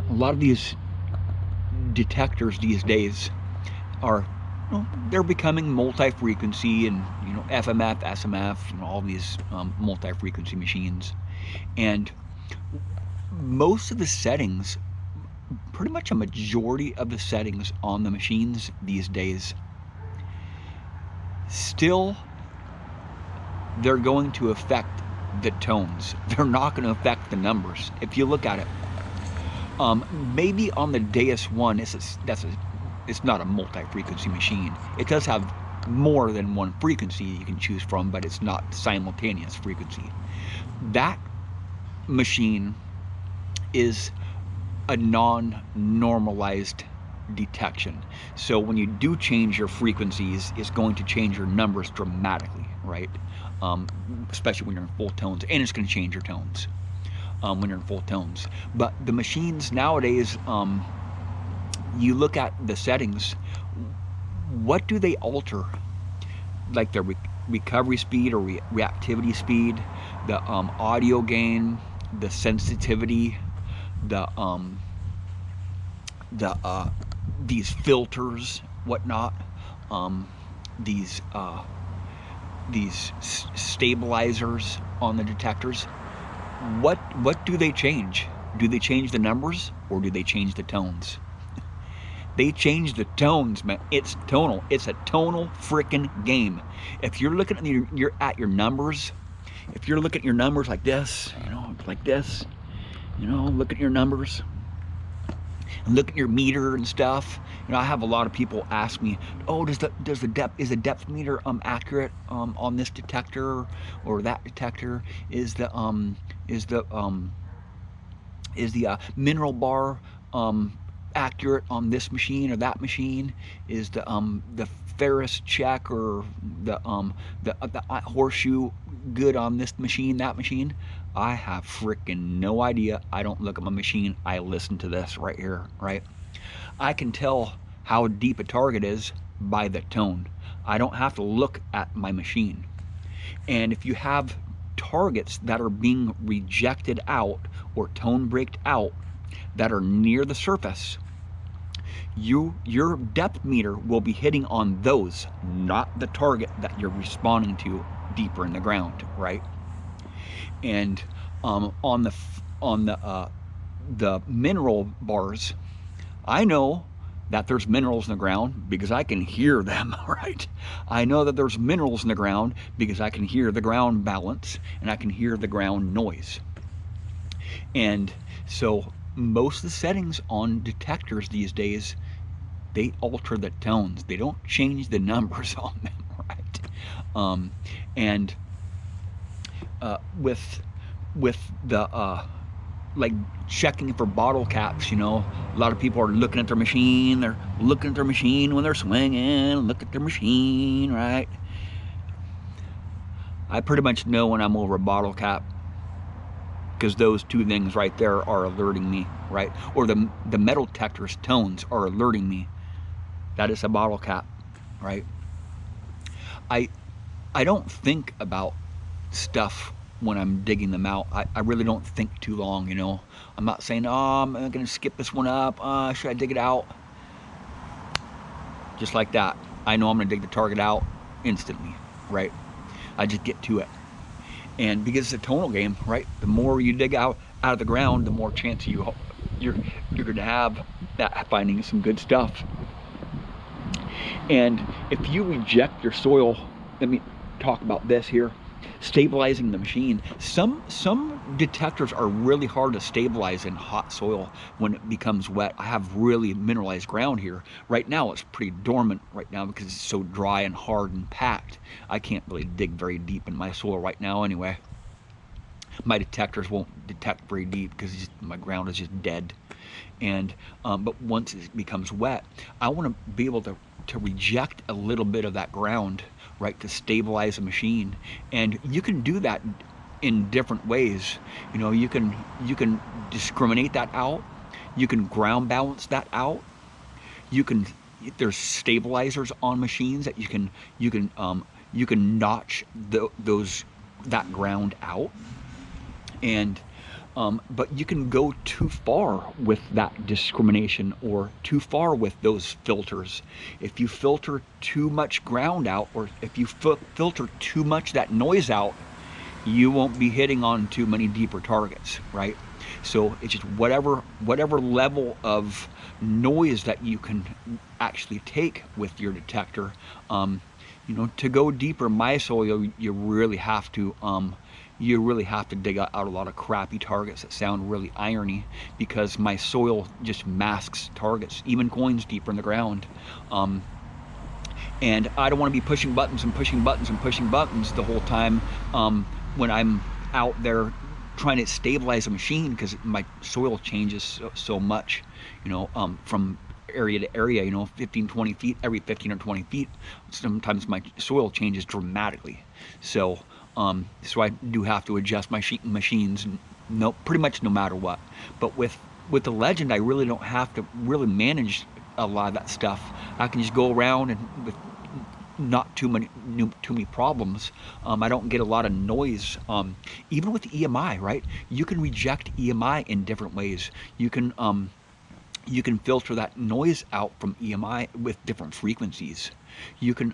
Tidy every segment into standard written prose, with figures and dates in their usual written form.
a lot of these detectors these days are, they're becoming multi-frequency, and FMF, SMF, all these multi-frequency machines. And most of the settings, pretty much a majority of the settings on the machines these days, still they're going to affect the tones. They're not going to affect the numbers. If you look at it, maybe on the Deus One, it's not a multi-frequency machine. It does have more than one frequency you can choose from, but it's not simultaneous frequency. That machine is a non-normalized detection. So when you do change your frequencies, it's going to change your numbers dramatically, right? Especially when you're in full tones, and it's going to change your tones when you're in full tones. But the machines nowadays, you look at the settings, what do they alter? Like the recovery speed or reactivity speed, the audio gain, the sensitivity, these filters, whatnot, these stabilizers on the detectors. What do they change? Do they change the numbers, or do they change the tones? They change the tones, man. It's tonal. It's a tonal freaking game. If you're looking at your numbers, if you're looking at your numbers like this, like this, look at your numbers and look at your meter and stuff. I have a lot of people ask me, oh, is the depth meter accurate on this detector or that detector? Is the mineral bar accurate on this machine or that machine? Is the Ferris check or the horseshoe good on this machine, that machine? I have freaking no idea. I don't look at my machine. I listen to this right here, right? I can tell how deep a target is by the tone. I don't have to look at my machine. And if you have targets that are being rejected out or tone braked out that are near the surface, your depth meter will be hitting on those, not the target that you're responding to deeper in the ground, right? And on the mineral bars, I know that there's minerals in the ground because I can hear them, right? I know that there's minerals in the ground because I can hear the ground balance and I can hear the ground noise. And so most of the settings on detectors these days, they alter the tones. They don't change the numbers on them, right? And with the like checking for bottle caps, a lot of people are looking at their machine. They're looking at their machine when they're swinging. Look at their machine, right? I pretty much know when I'm over a bottle cap, because those two things right there are alerting me, right? Or the metal detector's tones are alerting me that it's a bottle cap, right? I don't think about stuff when I'm digging them out. I really don't think too long, I'm not saying, oh, I'm going to skip this one up. Should I dig it out? Just like that. I know I'm going to dig the target out instantly, right? I just get to it. And because it's a tonal game, right? The more you dig out of the ground, the more chance you're going to have at finding some good stuff. And if you reject your soil, let me talk about this here. Stabilizing the machine. Some detectors are really hard to stabilize in hot soil when it becomes wet. I have really mineralized ground here. Right now it's pretty dormant right now because it's so dry and hard and packed. I can't really dig very deep in my soil right now anyway. My detectors won't detect very deep because my ground is just dead. And but once it becomes wet, I want to be able to reject a little bit of that ground, right, to stabilize a machine. And you can do that in different ways. You can discriminate that out. You can ground balance that out. There's stabilizers on machines that you can notch that ground out. And But you can go too far with that discrimination or too far with those filters. If you filter too much ground out, or if you filter too much that noise out, you won't be hitting on too many deeper targets, right? So it's just whatever level of noise that you can actually take with your detector. You know, to go deeper in my soil, you really have to dig out a lot of crappy targets that sound really irony, because my soil just masks targets, even coins deeper in the ground. And I don't want to be pushing buttons and pushing buttons and pushing buttons the whole time when I'm out there trying to stabilize a machine, because my soil changes so much, you know, from area to area, you know, 15, 20 feet, every 15 or 20 feet, sometimes my soil changes dramatically. So so I do have to adjust my machines, pretty much no matter what. But with the Legend, I really don't have to really manage a lot of that stuff. I can just go around and with not too many problems. I don't get a lot of noise. Even with EMI, right? You can reject EMI in different ways. You can filter that noise out from EMI with different frequencies. You can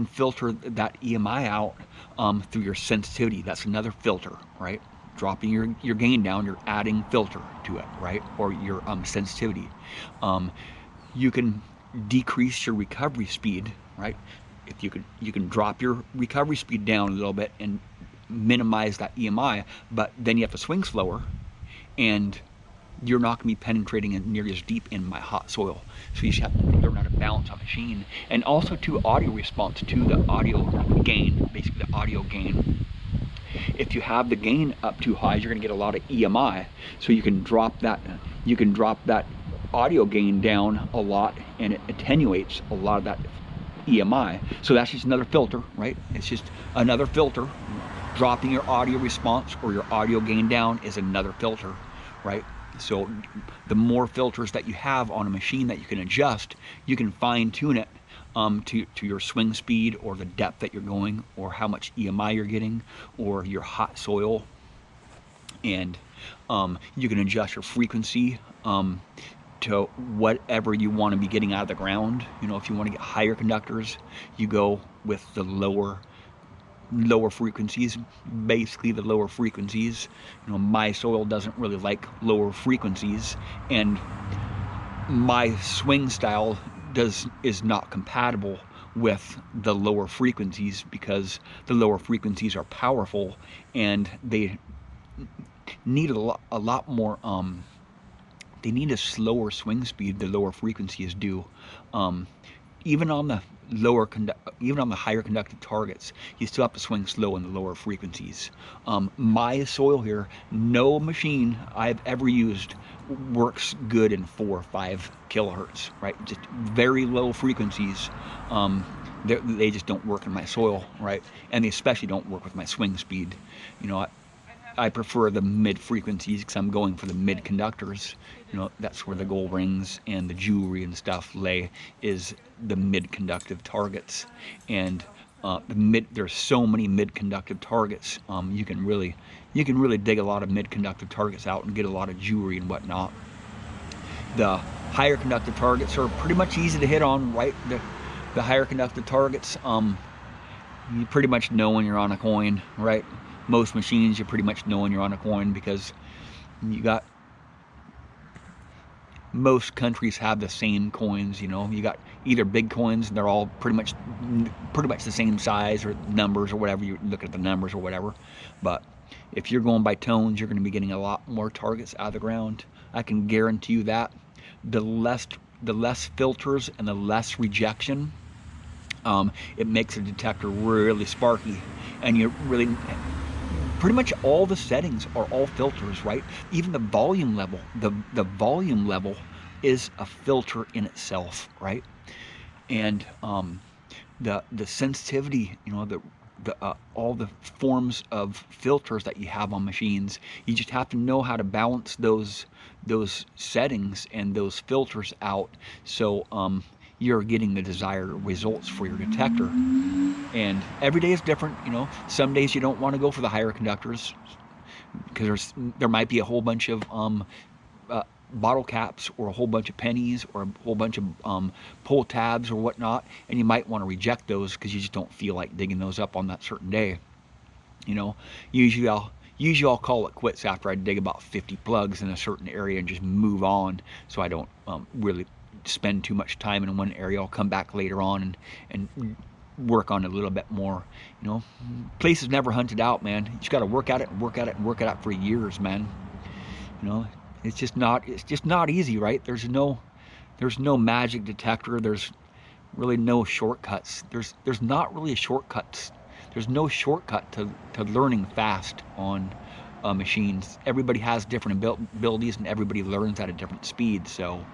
filter that EMI out through your sensitivity. That's another filter, right? Dropping your gain down, you're adding filter to it, right? Or your sensitivity. You can decrease your recovery speed, right? If you can drop your recovery speed down a little bit and minimize that EMI, but then you have to swing slower, and you're not going to be penetrating it nearly as deep in my hot soil. So you just have to learn how to balance a machine. And also to audio response, to the audio gain, basically the audio gain. If you have the gain up too high, you're going to get a lot of EMI. So you can drop that audio gain down a lot, and it attenuates a lot of that EMI. So that's just another filter, right? It's just another filter. Dropping your audio response or your audio gain down is another filter, right? So the more filters that you have on a machine that you can adjust, you can fine tune it to your swing speed, or the depth that you're going, or how much EMI you're getting, or your hot soil. And you can adjust your frequency to whatever you want to be getting out of the ground. You know, if you want to get higher conductors, you go with the lower frequencies, basically the lower frequencies. You know, my soil doesn't really like lower frequencies, and my swing style is not compatible with the lower frequencies, because the lower frequencies are powerful and they need a lot more they need a slower swing speed. The lower frequencies do. Even on the higher conductive targets, you still have to swing slow in the lower frequencies. My soil here, no machine I've ever used works good in 4 or 5 kilohertz, right? Just very low frequencies. They just don't work in my soil, right? And they especially don't work with my swing speed. You know, I prefer the mid frequencies, because I'm going for the mid conductors. You know, that's where the gold rings and the jewelry and stuff lay, is the mid conductive targets. And there's so many mid conductive targets. You can really dig a lot of mid conductive targets out and get a lot of jewelry and whatnot. The higher conductive targets are pretty much easy to hit on, right? The higher conductive targets, you pretty much know when you're on a coin, right? Most machines, you pretty much know when you're on a coin, because you got, most countries have the same coins. You know, you got either big coins, and they're all pretty much the same size, or numbers, or whatever. You look at the numbers or whatever. But if you're going by tones, you're going to be getting a lot more targets out of the ground. I can guarantee you that. The less filters and the less rejection, it makes a detector really sparky, and you really, pretty much all the settings are all filters, right? Even the volume level, the volume level is a filter in itself, right? And the sensitivity, you know, all the forms of filters that you have on machines, you just have to know how to balance those settings and those filters out, so you're getting the desired results for your detector. And every day is different. You know, some days you don't want to go for the higher conductors. because there might be a whole bunch of bottle caps or a whole bunch of pennies or a whole bunch of pull tabs or whatnot, and you might want to reject those because you just don't feel like digging those up on that certain day. You know, usually I'll call it quits after I dig about 50 plugs in a certain area and just move on, so I don't really spend too much time in one area. I'll come back later on and work on it a little bit more. You know, place is never hunted out, man. You just got to work at it and work at it and work at it for years, man. You know, it's just not easy, right? There's no magic detector. There's really no shortcuts. There's not really a shortcuts. There's no shortcut to learning fast on machines. Everybody has different abilities, and everybody learns at a different speed. So,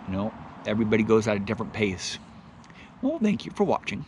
you know, everybody goes at a different pace. Well, thank you for watching.